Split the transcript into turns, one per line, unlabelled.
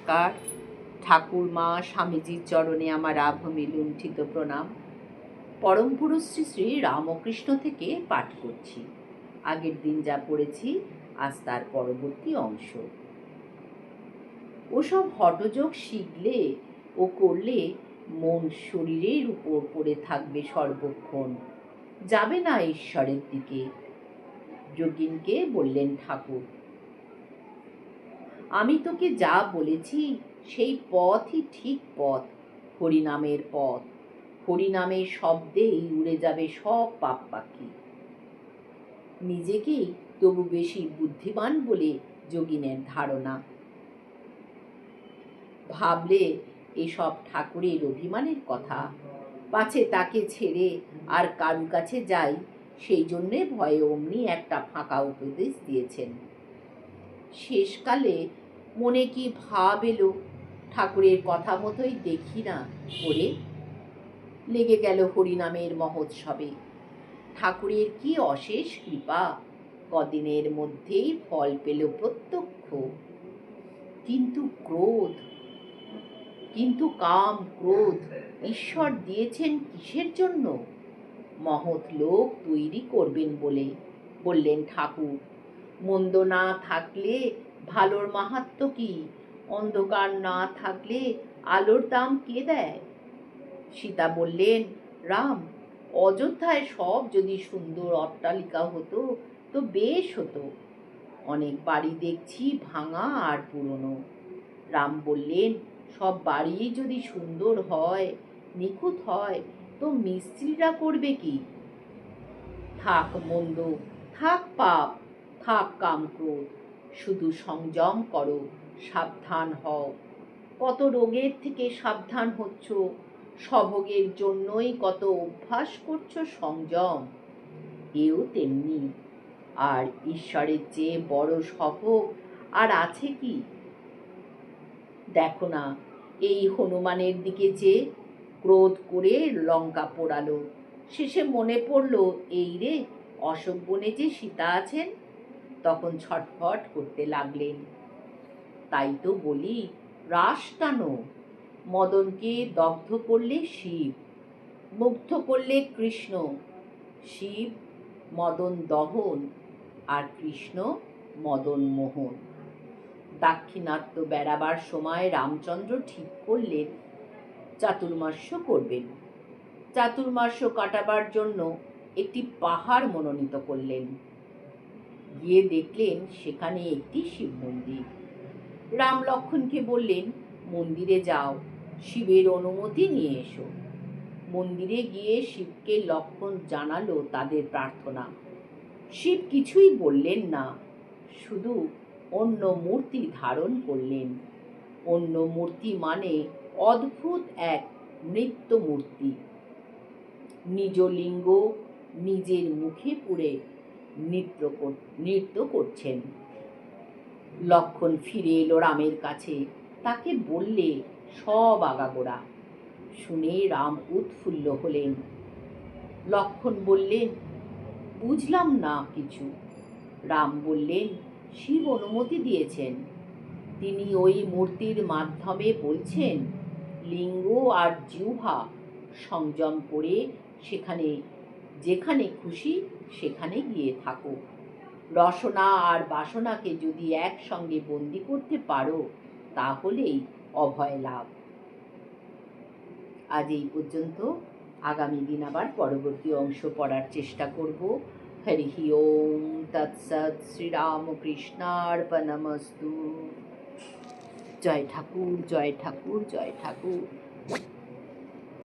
নমস্কার। ঠাকুরমা স্বামীজির চরণে আমার আভূমি লুণ্ঠিত প্রণাম। পরম পুরুষ শ্রী শ্রী রামকৃষ্ণ থেকে পাঠ করছি। আগের দিন যা পড়েছি আজ তার পরবর্তী অংশ। ওসব হঠযোগ শিখলে ও করলে মন শরীরের উপর পড়ে থাকবে সর্বক্ষণ, যাবে না ঈশ্বরের দিকে। যোগিনকে বললেন ঠাকুর, আমি তোকে যা বলেছি সেই পথই ঠিক পথ, হরিনামের পথ। হরিনামের শব্দেই উড়ে যাবে সব পাপ পাখি। নিজেকেই তবু বেশি বুদ্ধিমান বলে যোগিনের ধারণা। ভাবলে এসব ঠাকুরের অভিমানের কথা, পাছে তাকে ছেড়ে আর কারু কাছে যাই, সেই জন্যে ভয়ে অমনি একটা ফাঁকা উপদেশ দিয়েছেন। শেষকালে মনে কি ভাব এলো, ঠাকুরের কথা মতোই দেখি না করে লেগে গেল হরিনামের মহোৎসবে। ঠাকুরের কি অশেষ কৃপা, কদিনের মধ্যেই ফল পেল প্রত্যক্ষ। কিন্তু কাম ক্রোধ ঈশ্বর দিয়েছেন কিসের জন্য? মহৎ লোক তৈরি করবেন বলে। বললেন ঠাকুর, মন্দ না থাকলে ভালোর মাহাত্ম্য কি? অন্ধকার না থাকলে আলোর দাম কে দেয়? সীতা বললেন, রাম, অযোধ্যায় সব যদি সুন্দর অট্টালিকা হতো তো বেশ হতো। অনেক বাড়ি দেখছি ভাঙা আর পুরনো। রাম বললেন, সব বাড়ি যদি সুন্দর হয়, নিখুঁত হয়, তো মিস্ত্রিরা করবে কি? থাক মন্দ, থাক পাপ, থাক কাম ক্রোধ, শুধু সংযম করো, সাবধান হও। কত রোগের থেকে সাবধান হচ্ছ, সভোগের জন্যই কত অভ্যাস করছো সংযম। এও তেমনি। আর ঈশ্বরের চেয়ে বড় সভোগ আর আছে কি? দেখো না, এই হনুমানের দিকে চেয়ে ক্রোধ করে লঙ্কা পোড়ালো। শেষে মনে পড়ল, এই রে, অশোক বনে যে সীতা আছেন। তখন ছটফট করতে লাগলেন। তাই তো বলি, রাস টানো। মদনকে দগ্ধ করলে শিব, মুগ্ধ করলে কৃষ্ণ। শিব মদন দহন, আর কৃষ্ণ মদন মোহন। দাক্ষিণাত্য বেড়াবার সময় রামচন্দ্র ঠিক করলেন চাতুর্মাস্য করবেন। চাতুর্মাস্য কাটাবার জন্য একটি পাহাড় মনোনীত করলেন। গিয়ে দেখলেন সেখানে একটি শিব মন্দির। রাম লক্ষ্মণকে বললেন, মন্দিরে যাও, শিবের অনুমতি নিয়ে এসো। মন্দিরে গিয়ে শিবকে লক্ষ্মণ জানালো তাদের প্রার্থনা। শিব কিছুই বললেন না, শুধু অন্য মূর্তি ধারণ করলেন। অন্য মূর্তি মানে অদ্ভুত এক নৃত্য মূর্তি। নিজ লিঙ্গ নিজের মুখে পুরে নৃত্য করছেন। লক্ষ্মণ ফিরে এলো রামের কাছে, তাকে বললে সব আগাগোড়া। শুনে রাম উৎফুল্ল হলেন। লক্ষ্মণ বললেন, বুঝলাম না কিছু। রাম বললেন, শিব অনুমতি দিয়েছেন। তিনি ওই মূর্তির মাধ্যমে বলছেন, লিঙ্গ আর জিহ্বা সংযম করে যেখানে খুশি সেখানে গিয়ে থাকো। রসনা আর বাসনাকে যদি একসঙ্গে বন্দী করতে পারো, তাহলেই অভয় লাভ। আজ এই পর্যন্ত। আগামী দিন আবার পরবর্তী অংশ পড়ার চেষ্টা করব। হরি ওম তৎসৎ। শ্রীরামকৃষ্ণার্পণমস্তু। জয় ঠাকুর, জয় ঠাকুর, জয় ঠাকুর।